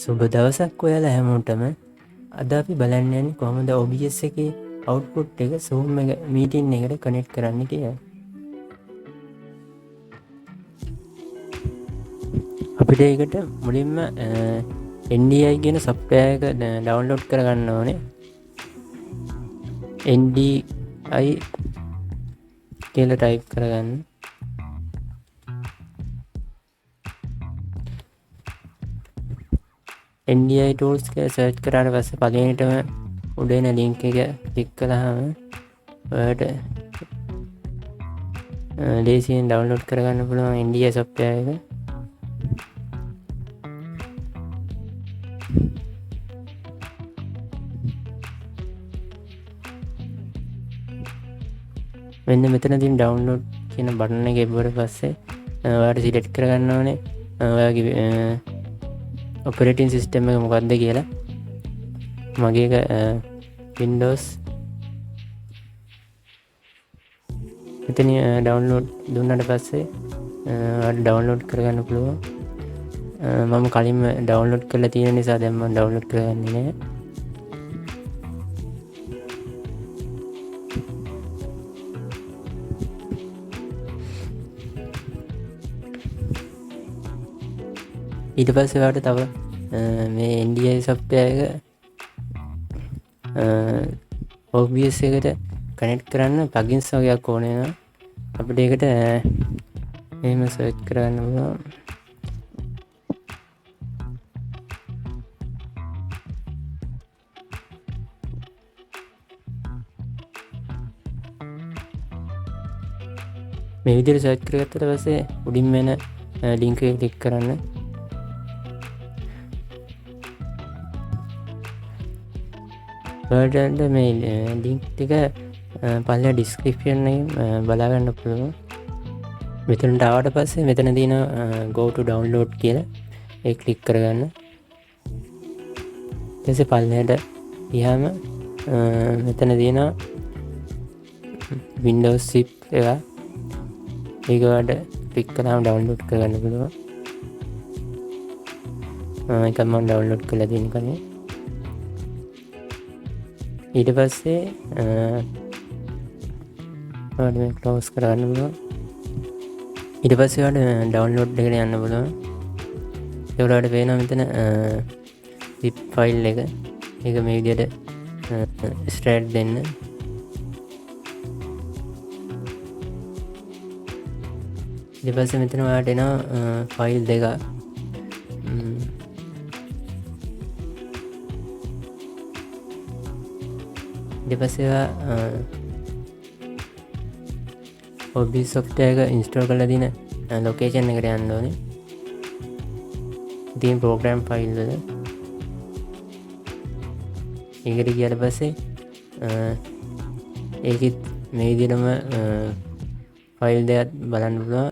සුබ දවසක් ඔයාලා හැමෝටම. අද අපි බලන්න යන්නේ කොහොමද OBS එකේ අවුට්පුට් එක Zoom එක මීටින් එකට කනෙක්ට් කරන්න කියලා. අපිට ඒකට මුලින්ම NDI කියන software එක download කරගන්න ඕනේ. NDI කියලා type කරගන්න. NDI tools එක search කරාට පස්සේ පළවෙනිටම උඩ එන link එක click කළාම ඔයාලට ලේසියෙන් download කරගන්න පුළුවන් NDI software එක. මෙන්න මෙතනදී download කියන බටන් එක එබුවට පස්සේ ඔයාලට select කරගන්න ඕනේ ඔයාගේ operating system එක මොකක්ද කියලා. මගේ එක Windows. මෙතන download දුන්නාට පස්සේ ඔයාලට download කරගන්න පුළුවන්. මම කලින්ම download කරලා තියෙන නිසා දැන් මම download කරගන්නේ නැහැ. ඊට පස්සේ ඔයාලට තව මේ NDI software එක OBS එකට කනෙක්ට් කරන්න plugins වගේක් ඕනේ වෙනවා. අපිට ඒකට එහෙම search කරන්න පුළුවන්. මේ විදිහට search කරගත්තට පස්සේ උඩින් වෙන link එක click කරන්න. ඔයාලට මේ link ටික පල්ලෙහා description එකෙන් බලා ගන්න පුළුවන්. මෙතනට ආවට පස්සේ මෙතන තියෙන go to download කියලා ඒක click කරගන්න. ඊට පස්සේ පල්ලෙහාට ගියාම මෙතන තියෙන Windows zip එක ඒක ඔයාලට click කරාම download කරගන්න පුළුවන්. ඒක මම download කරලා තියෙන කනේ. ඊට පස්සේ ඔයාලට මේ close කරගන්න පුළුවන්. ඊට පස්සේ ඔයාලට download එකට යන්න පුළුවන්. ඒක ඔයාලට පේනවා මෙතන zip file එක. ඒක මේ විදිහට extract දෙන්න. ඊට පස්සේ මෙතන ඔයාලට එනවා file දෙක. ඊට පස්සේ OBS software එක install කරලා තියෙන location එකට යන්න ඕනේ. තියෙන program file වල ඒකට ගියාට පස්සේ ඒකෙත් මේ විදිහටම file දෙකක් බලන්න පුළුවන්.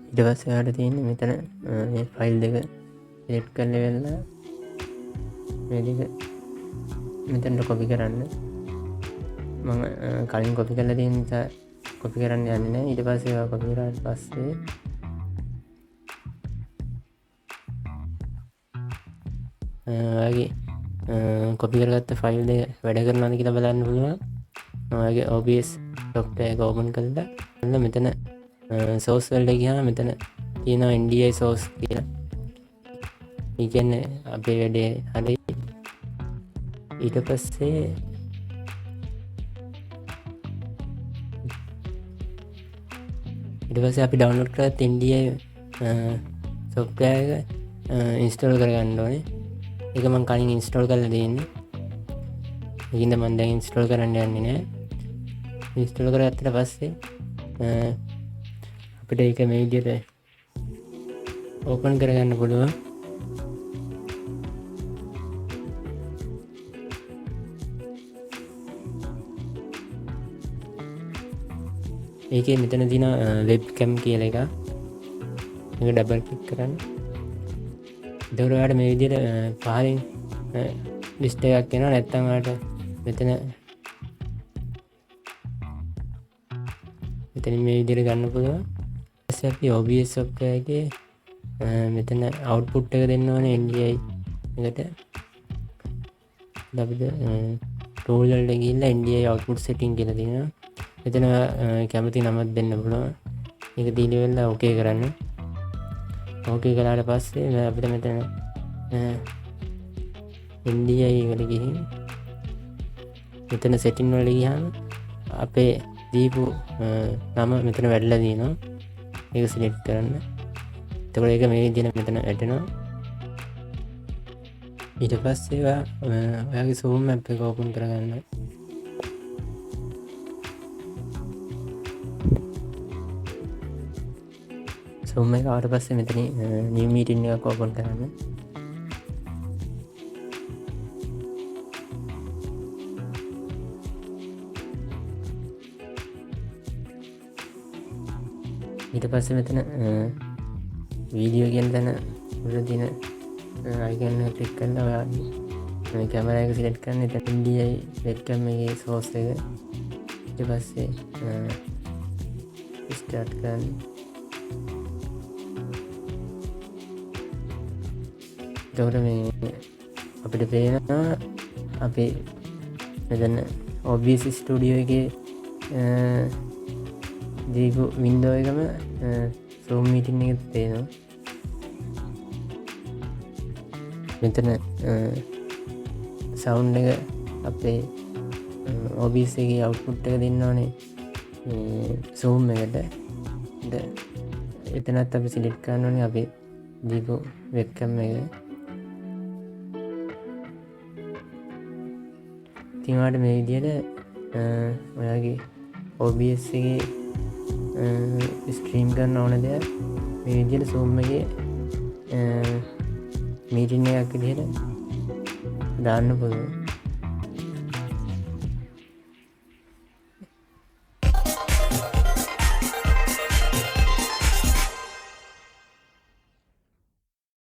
ඊට පස්සේ ඔයාලට තියෙන්නේ මෙතන මේ file දෙක select කරලා වෙලා මේ දෙක මෙතනට copy කරන්න. මම කලින් copy කරලා තියෙන නිසා copy කරන්න යන්නේ නැහැ. ඊට පස්සේ ඒවා copy කරාට පස්සේ ඔයාගේ copy කරගත්ත file දෙක වැඩ කරනවද කියලා බලන්න පුළුවන්. ඔයාගේ OBS software එක open කරලා මෙතන source වලට ගියාම මෙතන තියෙනවා NDI source කියලා. ඒ කියන්නේ අපේ වැඩේ හරි. ඊට පස්සේ අපි download කරත් NDI software එක install කරගන්න ඕනේ. ඒක මම කලින් install කරලා තියෙන්නේ. ඒකින්ද මම දැන් install කරන්න යන්නේ නැහැ. install කරගත්තට පස්සේ අපිට ඒක මේ විදිහට open කරගන්න පුළුවන්. ඒකේ මෙතන තියෙන webcam කියලා එක. මේක double click කරන්න. එතකොට ඔයාලට මේ විදිහට පහලින් list එකක් එනවා. නැත්නම් ඔයාලට මෙතන මේ විදිහට ගන්න පුළුවන්. පස්සේ අපි OBS software එකේ මෙතන output එක දෙන්න ඕනේ NDI එකට. අපිට tool වලට ගිහිල්ලා NDI output setting කියලා තියෙනවා. මෙතන කැමති නමක් දෙන්න පුළුවන්. ඒක දීලා වෙලා okay කරන්න. okay කළාට පස්සේ අපිට මෙතන NDI එකට ගිහින් මෙතන setting වලට ගියාම අපේ දීපු නම මෙතන වැටලා තියෙනවා. ඒක select කරන්න. එතකොට ඒක මේ විදිහට මෙතන වැටෙනවා. ඊට පස්සේ ඔයාගේ zoom app එක open කරගන්න. zoom එක ආවට පස්සේ මෙතන new meeting එකක් open කරන්න. ඊට පස්සේ මෙතන වීඩියෝ කියන තැන උඩ තියෙන icon එක click කරලා ඔයාගේ කැමරා එක select කරන්න. එතන NDI webcam එකේ source එක. ඊට පස්සේ start කරන්න. එතකොට මේ අපිට පේනවා අපි මෙතන OBS studio එකේ දීපු window එකම zoom meeting එකත් පේනවා. මෙතන sound එක අපේ OBS එකේ output එක දෙන්න ඕනේ zoom එකට. එතනත් අපි select කරන්න ඕනේ අපේ දීපු webcam එක. ඉතින් ඔයාලට මේ විදිහට ඔයාගේ OBS එකේ ස්ට්‍රීම් කරන්න ඕන දෙයක් මේ විදිහට zoom එකේ මීටින් එකක් විදිහට දාන්න පුළුවන්.